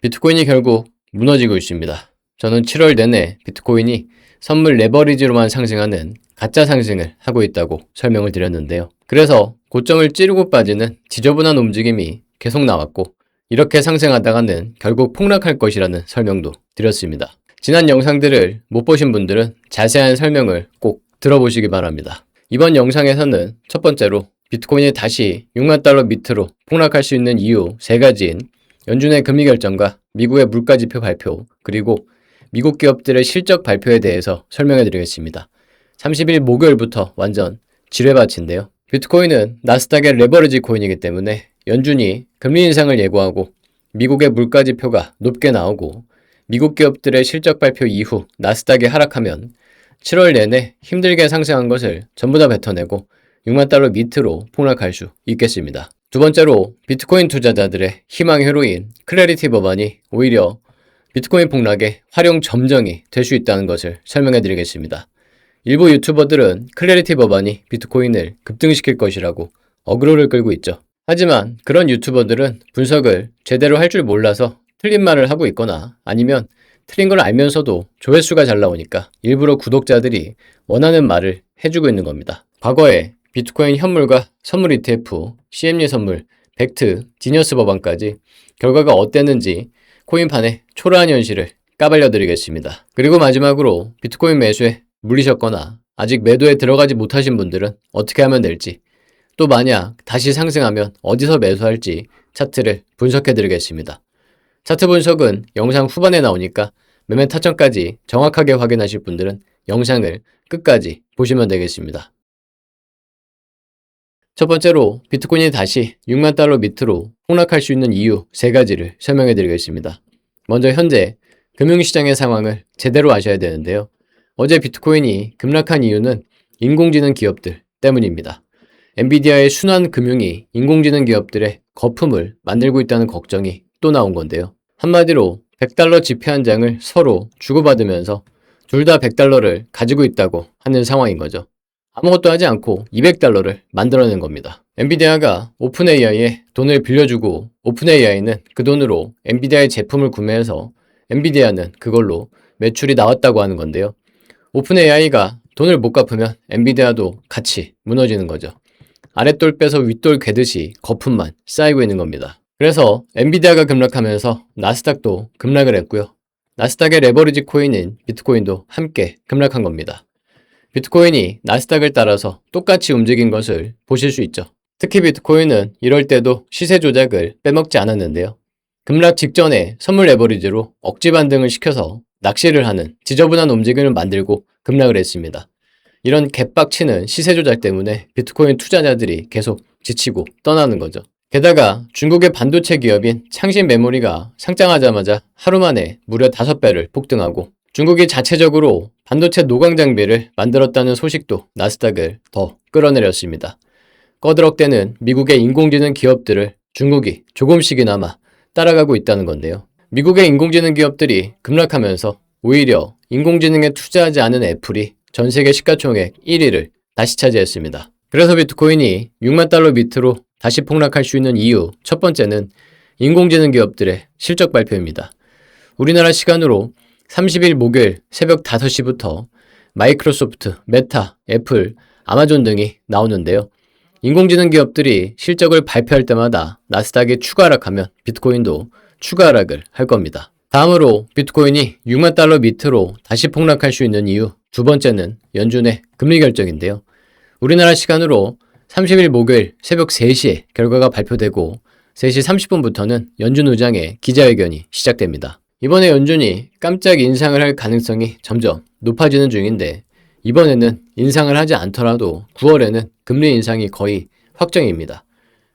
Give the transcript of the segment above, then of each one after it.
비트코인이 결국 무너지고 있습니다. 저는 7월 내내 비트코인이 선물 레버리지로만 상승하는 가짜 상승을 하고 있다고 설명을 드렸는데요. 그래서 고점을 찌르고 빠지는 지저분한 움직임이 계속 나왔고 이렇게 상승하다가는 결국 폭락할 것이라는 설명도 드렸습니다. 지난 영상들을 못 보신 분들은 자세한 설명을 꼭 들어보시기 바랍니다. 이번 영상에서는 첫 번째로 비트코인이 다시 6만 달러 밑으로 폭락할 수 있는 이유 3가지인 연준의 금리 결정과 미국의 물가지표 발표, 그리고 미국 기업들의 실적 발표에 대해서 설명해 드리겠습니다. 30일 목요일부터 완전 지뢰밭인데요. 비트코인은 나스닥의 레버리지 코인이기 때문에 연준이 금리 인상을 예고하고 미국의 물가지표가 높게 나오고 미국 기업들의 실적 발표 이후 나스닥이 하락하면 7월 내내 힘들게 상승한 것을 전부 다 뱉어내고 6만 달러 밑으로 폭락할 수 있겠습니다. 두 번째로 비트코인 투자자들의 희망 회로인 클래리티 법안이 오히려 비트코인 폭락의 활용 점정이 될 수 있다는 것을 설명해 드리겠습니다. 일부 유튜버들은 클래리티 법안이 비트코인을 급등시킬 것이라고 어그로를 끌고 있죠. 하지만 그런 유튜버들은 분석을 제대로 할 줄 몰라서 틀린 말을 하고 있거나 아니면 틀린 걸 알면서도 조회수가 잘 나오니까 일부러 구독자들이 원하는 말을 해주고 있는 겁니다. 과거에 비트코인 현물과 선물 ETF, CME 선물, 벡트, 지니어스 법안까지 결과가 어땠는지 코인판의 초라한 현실을 까발려 드리겠습니다. 그리고 마지막으로 비트코인 매수에 물리셨거나 아직 매도에 들어가지 못하신 분들은 어떻게 하면 될지, 또 만약 다시 상승하면 어디서 매수할지 차트를 분석해 드리겠습니다. 차트 분석은 영상 후반에 나오니까 매매 타점까지 정확하게 확인하실 분들은 영상을 끝까지 보시면 되겠습니다. 첫 번째로 비트코인이 다시 6만 달러 밑으로 폭락할 수 있는 이유 3가지를 설명해 드리겠습니다. 먼저 현재 금융시장의 상황을 제대로 아셔야 되는데요. 어제 비트코인이 급락한 이유는 인공지능 기업들 때문입니다. 엔비디아의 순환 금융이 인공지능 기업들의 거품을 만들고 있다는 걱정이 또 나온 건데요. 한마디로 100달러 지폐 한 장을 서로 주고받으면서 둘 다 100달러를 가지고 있다고 하는 상황인 거죠. 아무것도 하지 않고 200달러를 만들어낸 겁니다. 엔비디아가 오픈AI에 돈을 빌려주고 오픈AI는 그 돈으로 엔비디아의 제품을 구매해서 엔비디아는 그걸로 매출이 나왔다고 하는 건데요. 오픈AI가 돈을 못 갚으면 엔비디아도 같이 무너지는 거죠. 아랫돌 빼서 윗돌 괴듯이 거품만 쌓이고 있는 겁니다. 그래서 엔비디아가 급락하면서 나스닥도 급락을 했고요. 나스닥의 레버리지 코인인 비트코인도 함께 급락한 겁니다. 비트코인이 나스닥을 따라서 똑같이 움직인 것을 보실 수 있죠. 특히 비트코인은 이럴 때도 시세 조작을 빼먹지 않았는데요. 급락 직전에 선물 레버리지로 억지 반등을 시켜서 낚시를 하는 지저분한 움직임을 만들고 급락을 했습니다. 이런 개빡치는 시세 조작 때문에 비트코인 투자자들이 계속 지치고 떠나는 거죠. 게다가 중국의 반도체 기업인 창신 메모리가 상장하자마자 하루 만에 무려 5배를 폭등하고 중국이 자체적으로 반도체 노광 장비를 만들었다는 소식도 나스닥을 더 끌어내렸습니다. 꺼드럭대는 미국의 인공지능 기업들을 중국이 조금씩이나마 따라가고 있다는 건데요. 미국의 인공지능 기업들이 급락하면서 오히려 인공지능에 투자하지 않은 애플이 전 세계 시가총액 1위를 다시 차지했습니다. 그래서 비트코인이 6만 달러 밑으로 다시 폭락할 수 있는 이유 첫 번째는 인공지능 기업들의 실적 발표입니다. 우리나라 시간으로 30일 목요일 새벽 5시부터 마이크로소프트, 메타, 애플, 아마존 등이 나오는데요. 인공지능 기업들이 실적을 발표할 때마다 나스닥이 추가 하락하면 비트코인도 추가 하락을 할 겁니다. 다음으로 비트코인이 6만 달러 밑으로 다시 폭락할 수 있는 이유 두 번째는 연준의 금리 결정인데요. 우리나라 시간으로 30일 목요일 새벽 3시에 결과가 발표되고 3시 30분부터는 연준 의장의 기자회견이 시작됩니다. 이번에 연준이 깜짝 인상을 할 가능성이 점점 높아지는 중인데 이번에는 인상을 하지 않더라도 9월에는 금리 인상이 거의 확정입니다.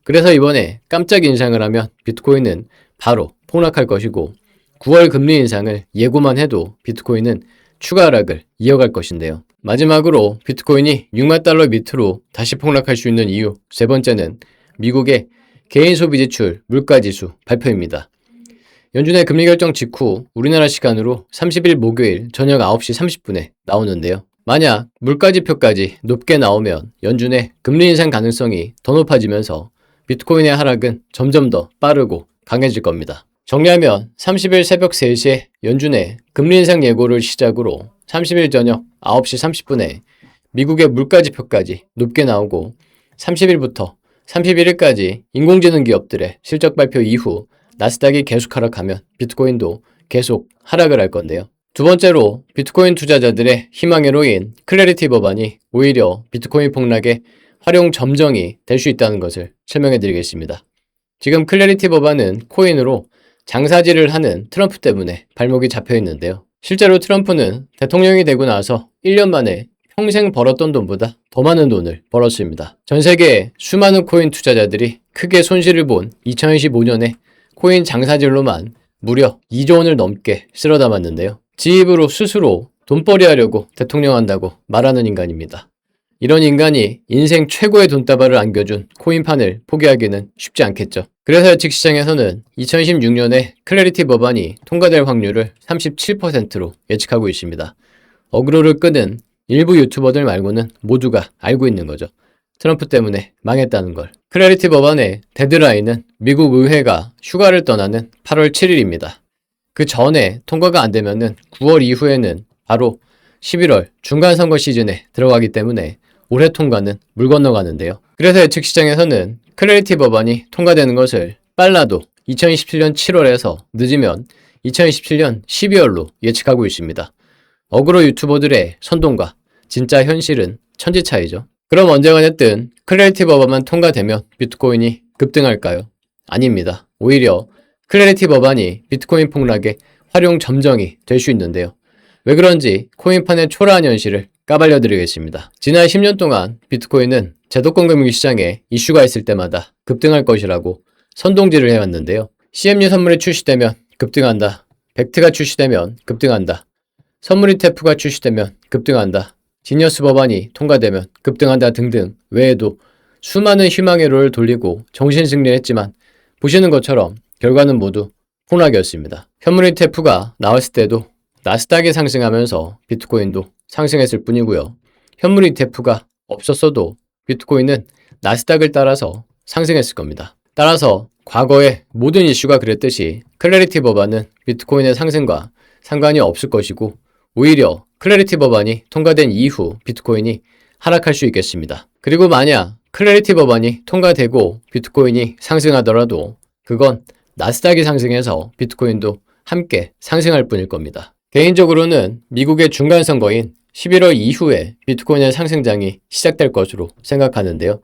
그래서 이번에 깜짝 인상을 하면 비트코인은 바로 폭락할 것이고 9월 금리 인상을 예고만 해도 비트코인은 추가 하락을 이어갈 것인데요. 마지막으로 비트코인이 6만 달러 밑으로 다시 폭락할 수 있는 이유 세 번째는 미국의 개인 소비 지출 물가지수 발표입니다. 연준의 금리 결정 직후 우리나라 시간으로 30일 목요일 저녁 9시 30분에 나오는데요. 만약 물가지표까지 높게 나오면 연준의 금리 인상 가능성이 더 높아지면서 비트코인의 하락은 점점 더 빠르고 강해질 겁니다. 정리하면 30일 새벽 3시에 연준의 금리 인상 예고를 시작으로 30일 저녁 9시 30분에 미국의 물가지표까지 높게 나오고 30일부터 31일까지 인공지능 기업들의 실적 발표 이후 나스닥이 계속 하락하면 비트코인도 계속 하락을 할 건데요. 두 번째로 비트코인 투자자들의 희망의 로인 클래리티 법안이 오히려 비트코인 폭락의 활용 점정이 될 수 있다는 것을 설명해 드리겠습니다. 지금 클래리티 법안은 코인으로 장사질을 하는 트럼프 때문에 발목이 잡혀 있는데요. 실제로 트럼프는 대통령이 되고 나서 1년 만에 평생 벌었던 돈보다 더 많은 돈을 벌었습니다. 전 세계의 수많은 코인 투자자들이 크게 손실을 본 2025년에 코인 장사질로만 무려 2조 원을 넘게 쓸어 담았는데요. 지 입으로 스스로 돈벌이 하려고 대통령 한다고 말하는 인간입니다. 이런 인간이 인생 최고의 돈다발을 안겨준 코인판을 포기하기는 쉽지 않겠죠. 그래서 예측 시장에서는 2016년에 클래리티 법안이 통과될 확률을 37%로 예측하고 있습니다. 어그로를 끄는 일부 유튜버들 말고는 모두가 알고 있는 거죠. 트럼프 때문에 망했다는 걸. 클래리티 법안의 데드라인은 미국 의회가 휴가를 떠나는 8월 7일입니다. 그 전에 통과가 안 되면은 9월 이후에는 바로 11월 중간선거 시즌에 들어가기 때문에 올해 통과는 물 건너가는데요. 그래서 예측 시장에서는 클래리티 법안이 통과되는 것을 빨라도 2027년 7월에서 늦으면 2027년 12월로 예측하고 있습니다. 어그로 유튜버들의 선동과 진짜 현실은 천지 차이죠. 그럼 언제가 됐든 클래리티 법안만 통과되면 비트코인이 급등할까요? 아닙니다. 오히려 클래리티 법안이 비트코인 폭락의 활용 점정이 될 수 있는데요. 왜 그런지 코인판의 초라한 현실을 까발려 드리겠습니다. 지난 10년 동안 비트코인은 제도권 금융시장에 이슈가 있을 때마다 급등할 것이라고 선동질을 해왔는데요. CMU 선물이 출시되면 급등한다. 벡트가 출시되면 급등한다. 선물 ETF가 출시되면 급등한다. 지니어스 법안이 통과되면 급등한다 등등 외에도 수많은 희망의 로를 돌리고 정신승리했지만 보시는 것처럼 결과는 모두 폭락이었습니다. 현물 ETF가 나왔을 때도 나스닥이 상승하면서 비트코인도 상승했을 뿐이고요. 현물 ETF가 없었어도 비트코인은 나스닥을 따라서 상승했을 겁니다. 따라서 과거의 모든 이슈가 그랬듯이 클래리티 법안은 비트코인의 상승과 상관이 없을 것이고 오히려 클래리티 법안이 통과된 이후 비트코인이 하락할 수 있겠습니다. 그리고 만약 클래리티 법안이 통과되고 비트코인이 상승하더라도 그건 나스닥이 상승해서 비트코인도 함께 상승할 뿐일 겁니다. 개인적으로는 미국의 중간선거인 11월 이후에 비트코인의 상승장이 시작될 것으로 생각하는데요.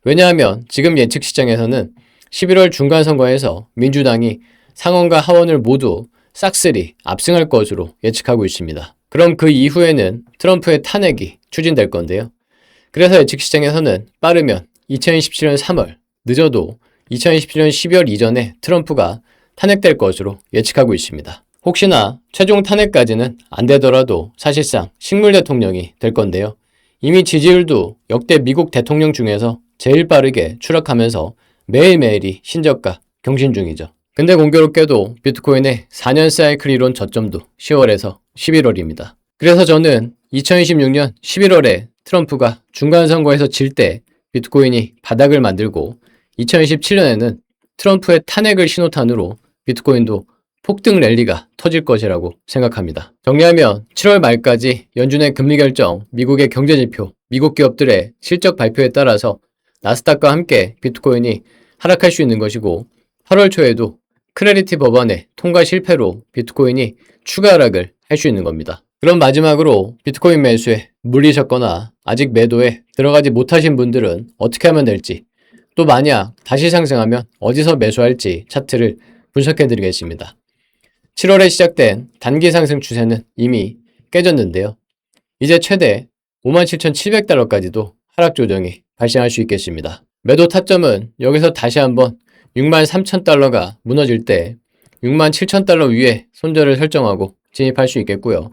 왜냐하면 지금 예측 시장에서는 11월 중간선거에서 민주당이 상원과 하원을 모두 싹쓸이 압승할 것으로 예측하고 있습니다. 그럼 그 이후에는 트럼프의 탄핵이 추진될 건데요. 그래서 예측 시장에서는 빠르면 2027년 3월, 늦어도 2027년 12월 이전에 트럼프가 탄핵될 것으로 예측하고 있습니다. 혹시나 최종 탄핵까지는 안 되더라도 사실상 식물 대통령이 될 건데요. 이미 지지율도 역대 미국 대통령 중에서 제일 빠르게 추락하면서 매일매일이 신저가 경신 중이죠. 근데 공교롭게도 비트코인의 4년 사이클 이론 저점도 10월에서 11월입니다. 그래서 저는 2026년 11월에 트럼프가 중간선거에서 질 때 비트코인이 바닥을 만들고 2027년에는 트럼프의 탄핵을 신호탄으로 비트코인도 폭등 랠리가 터질 것이라고 생각합니다. 정리하면 7월 말까지 연준의 금리 결정, 미국의 경제지표, 미국 기업들의 실적 발표에 따라서 나스닥과 함께 비트코인이 하락할 수 있는 것이고 8월 초에도 클래리티 법안의 통과 실패로 비트코인이 추가 하락을 할 수 있는 겁니다. 그럼 마지막으로 비트코인 매수에 물리셨거나 아직 매도에 들어가지 못하신 분들은 어떻게 하면 될지, 또 만약 다시 상승하면 어디서 매수할지 차트를 분석해 드리겠습니다. 7월에 시작된 단기 상승 추세는 이미 깨졌는데요. 이제 최대 57,700달러까지도 하락 조정이 발생할 수 있겠습니다. 매도 타점은 여기서 다시 한번 63,000달러가 무너질 때 67,000달러 위에 손절을 설정하고 진입할 수 있겠고요.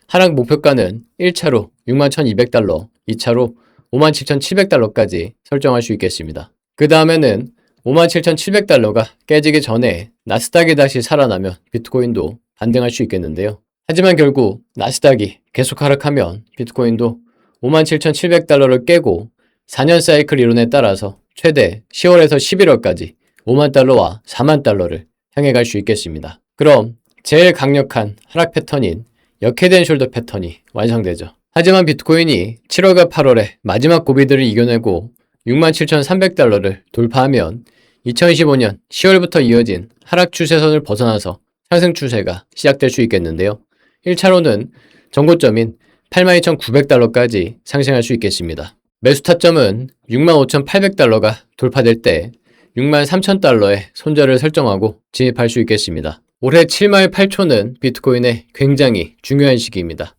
하락 목표가는 1차로 61,200달러, 2차로 57,700달러까지 설정할 수 있겠습니다. 그 다음에는 57,700달러가 깨지기 전에 나스닥이 다시 살아나면 비트코인도 반등할 수 있겠는데요. 하지만 결국 나스닥이 계속 하락하면 비트코인도 57,700달러를 깨고 4년 사이클 이론에 따라서 최대 10월에서 11월까지 5만 달러와 4만 달러를 향해 갈 수 있겠습니다. 그럼 제일 강력한 하락 패턴인 역헤드앤 숄더 패턴이 완성되죠. 하지만 비트코인이 7월과 8월에 마지막 고비들을 이겨내고 67,300달러를 돌파하면 2025년 10월부터 이어진 하락 추세선을 벗어나서 상승 추세가 시작될 수 있겠는데요. 1차로는 전고점인 82,900달러까지 상승할 수 있겠습니다. 매수 타점은 65,800달러가 돌파될 때 63,000달러의 손절을 설정하고 진입할 수 있겠습니다. 올해 7말 8초는 비트코인의 굉장히 중요한 시기입니다.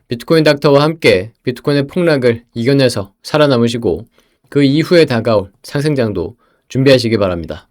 비트코인 닥터와 함께 비트코인의 폭락을 이겨내서 살아남으시고 그 이후에 다가올 상승장도 준비하시기 바랍니다.